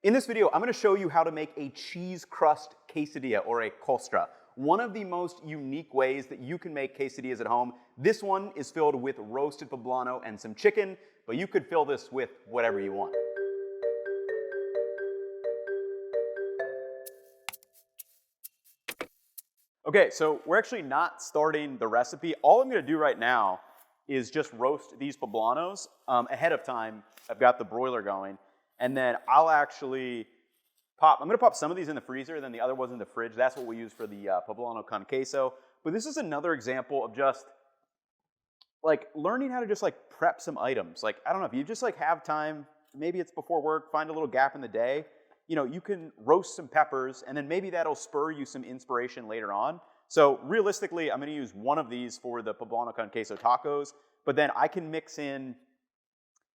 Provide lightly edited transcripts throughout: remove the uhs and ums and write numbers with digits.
In this video, I'm going to show you how to make a cheese crust quesadilla, or a costra. One of the most unique ways that you can make quesadillas at home. This one is filled with roasted poblano and some chicken, but you could fill this with whatever you want. Okay, so we're actually not starting the recipe. All I'm going to do right now is just roast these poblanos ahead of time. I've got the broiler going, and then I'll actually I'm going to pop some of these in the freezer, and then the other ones in the fridge. That's what we use for the poblano con queso. But this is another example of just like learning how to just like prep some items. Like, I don't know, if you just like have time, maybe it's before work, find a little gap in the day, you know, you can roast some peppers, and then maybe that'll spur you some inspiration later on. So realistically, I'm going to use one of these for the poblano con queso tacos, but then I can mix in,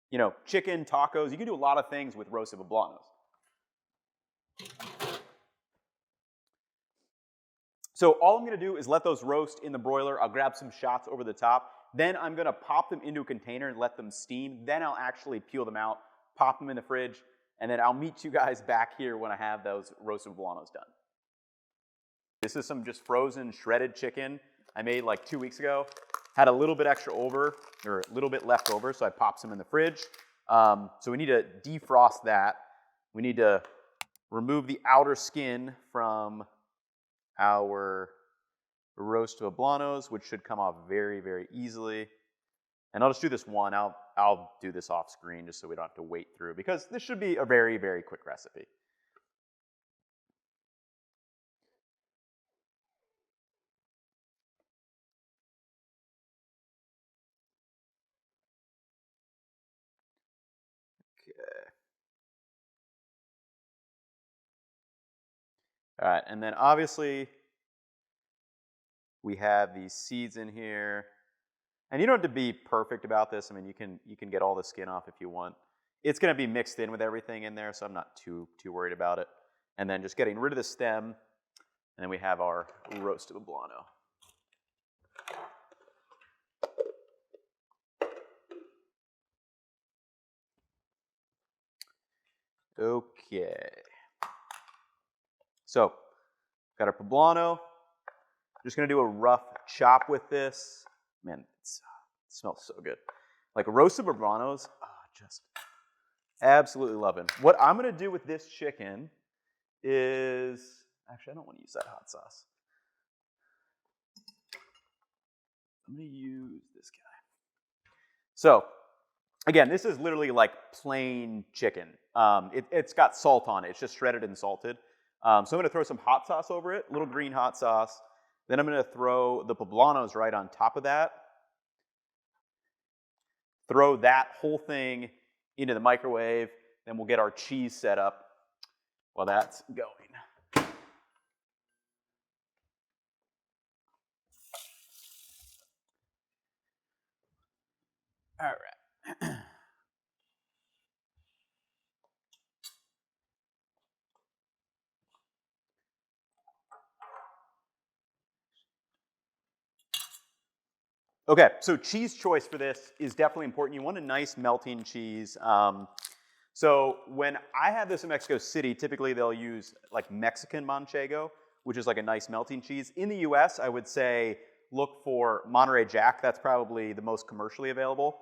you know, chicken, tacos. You can do a lot of things with roasted poblanos. So all I'm going to do is let those roast in the broiler. I'll grab some shots over the top. Then I'm going to pop them into a container and let them steam. Then I'll actually peel them out, pop them in the fridge, and then I'll meet you guys back here when I have those roasted poblanos done. This is some just frozen shredded chicken I made like 2 weeks ago. Had a little bit extra over, or a little bit left over, so I popped some in the fridge. So we need to defrost that. We need to remove the outer skin from our roast poblanos, which should come off very, very easily. And I'll just do this one. I'll do this off screen just so we don't have to wait through, because this should be a very, very quick recipe. Okay. All right, and then obviously we have these seeds in here. And you don't have to be perfect about this. I mean, you can get all the skin off if you want. It's going to be mixed in with everything in there, so I'm not too worried about it. And then just getting rid of the stem, and then we have our roasted poblano. Okay. So, got our poblano. Just going to do a rough chop with this. Man, it smells so good. Like roasted poblanos, just absolutely loving. What I'm going to do with this chicken is, actually, I don't want to use that hot sauce. I'm going to use this guy. So, again, this is literally like plain chicken. It's got salt on it. It's just shredded and salted. So I'm going to throw some hot sauce over it, a little green hot sauce. Then I'm going to throw the poblanos right on top of that. Throw that whole thing into the microwave. Then we'll get our cheese set up while that's going. All right. Okay, so cheese choice for this is definitely important. You want a nice melting cheese. So when I have this in Mexico City, typically they'll use like Mexican manchego, which is like a nice melting cheese. In the US, I would say look for Monterey Jack. That's probably the most commercially available.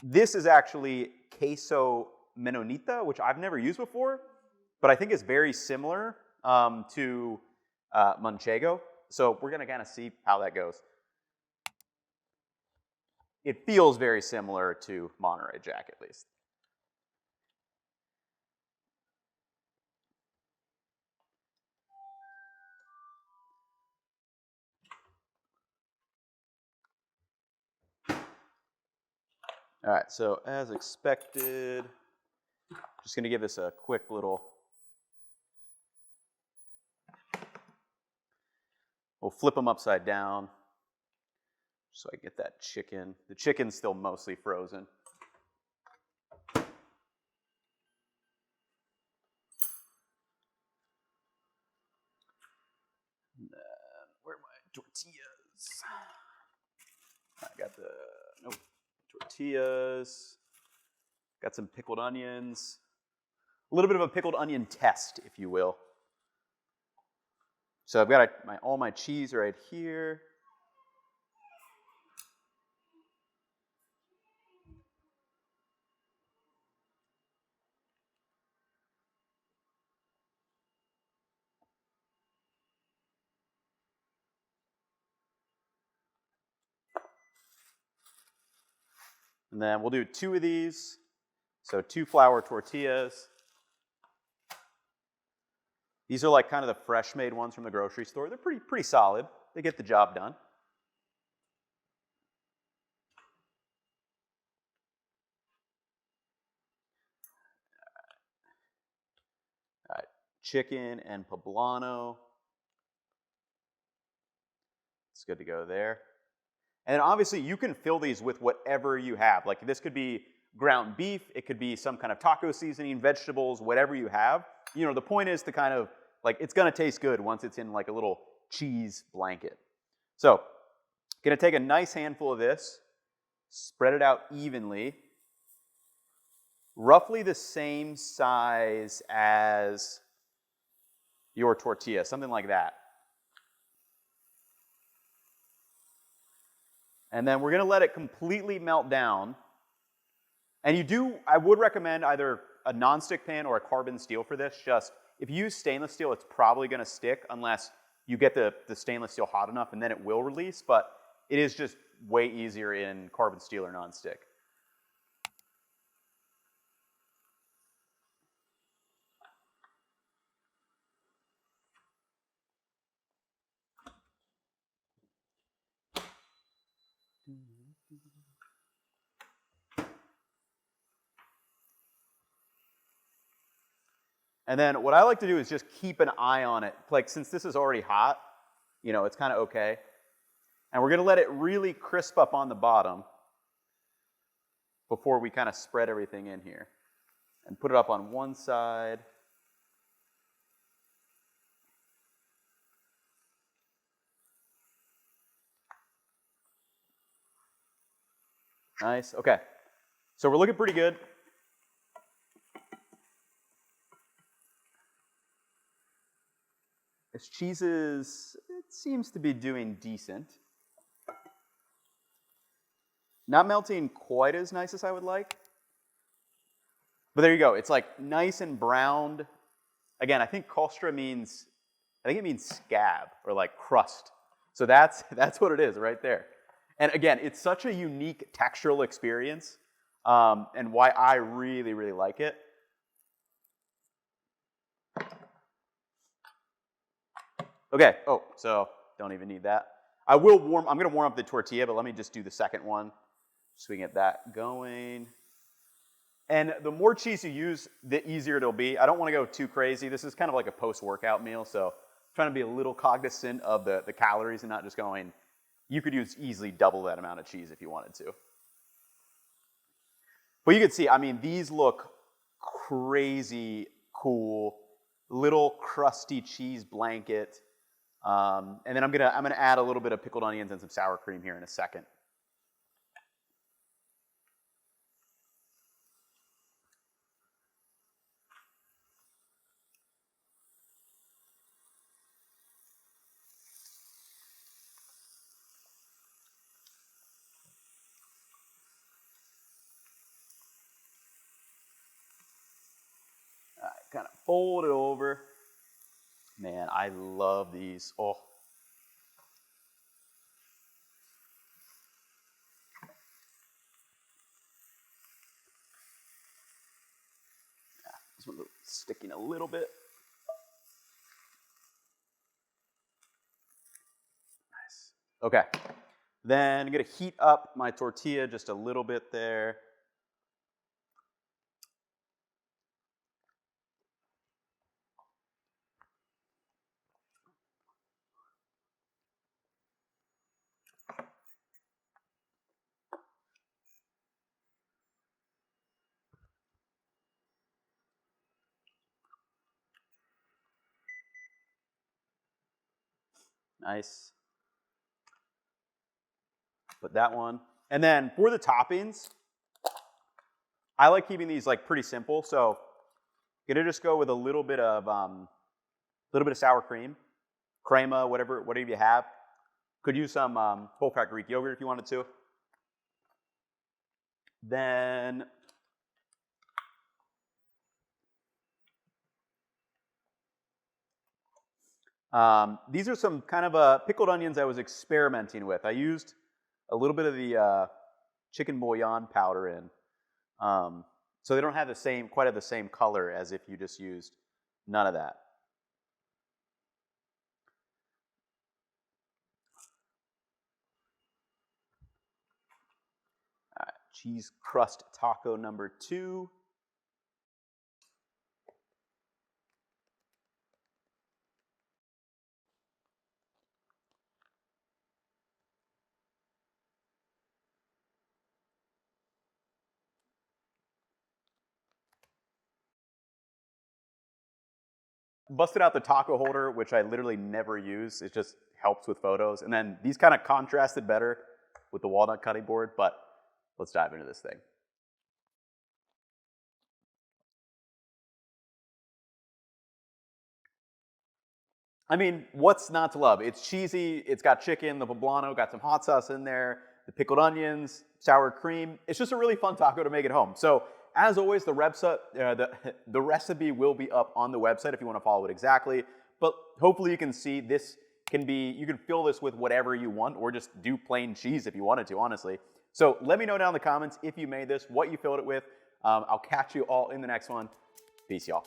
This is actually queso menonita, which I've never used before, but I think it's very similar to manchego. So we're going to kind of see how that goes. It feels very similar to Monterey Jack, at least. All right, so as expected, just going to give this a quick little, we'll flip them upside down so I get that chicken. The chicken's still mostly frozen. And then, where are my tortillas? I got the, tortillas. Got some pickled onions. a little bit of a pickled onion test, if you will. So I've got all my cheese right here. And then we'll do 2 of these. So 2 flour tortillas. These are like kind of the fresh made ones from the grocery store. They're pretty solid. They get the job done. All right, chicken and poblano. It's good to go there. And obviously you can fill these with whatever you have. Like this could be ground beef, it could be some kind of taco seasoning, vegetables, whatever you have. You know, the point is to kind of, like, it's gonna taste good once it's in like a little cheese blanket. So, gonna take a nice handful of this, spread it out evenly, roughly the same size as your tortilla, something like that. And then we're gonna let it completely melt down. And I would recommend either a nonstick pan or a carbon steel for this. Just, if you use stainless steel, it's probably gonna stick unless you get the stainless steel hot enough, and then it will release, but it is just way easier in carbon steel or nonstick. And then what I like to do is just keep an eye on it. Like, since this is already hot, you know, it's kind of okay. And we're gonna let it really crisp up on the bottom before we kind of spread everything in here. And put it up on one side. Nice, okay. So we're looking pretty good. This cheese it seems to be doing decent. Not melting quite as nice as I would like. But there you go. It's like nice and browned. Again, I think costra means, I think it means scab or like crust. So that's what it is right there. And again, it's such a unique textural experience, and why I really, really like it. Okay, oh, so don't even need that. I'm gonna warm up the tortilla, but let me just do the second one so we can get that going. And the more cheese you use, the easier it'll be. I don't wanna go too crazy. This is kind of like a post-workout meal, so I'm trying to be a little cognizant of the calories and not just going, you could use easily double that amount of cheese if you wanted to. But you can see, I mean, these look crazy cool, little crusty cheese blanket. And then I'm gonna add a little bit of pickled onions and some sour cream here in a second. All right, kind of fold it over. Man, I love these. Oh. This one's sticking a little bit. Nice. Okay. Then I'm gonna heat up my tortilla just a little bit there. Nice. Put that one. And then for the toppings, I like keeping these like pretty simple. So Gonna just go with a little bit of sour cream, crema, whatever you have. Could use some whole fat Greek yogurt if you wanted to. Then these are some kind of pickled onions I was experimenting with. I used a little bit of the chicken bouillon powder in, so they don't have quite the same color as if you just used none of that. All right, cheese crust taco number 2. Busted out the taco holder, which I literally never use. It just helps with photos. And then these kind of contrasted better with the walnut cutting board, but let's dive into this thing. I mean, what's not to love? It's cheesy, it's got chicken, the poblano, got some hot sauce in there, the pickled onions, sour cream. It's just a really fun taco to make at home. So as always, the recipe will be up on the website if you want to follow it exactly. But hopefully you can see this you can fill this with whatever you want, or just do plain cheese if you wanted to, honestly. So let me know down in the comments if you made this, what you filled it with. I'll catch you all in the next one. Peace, y'all.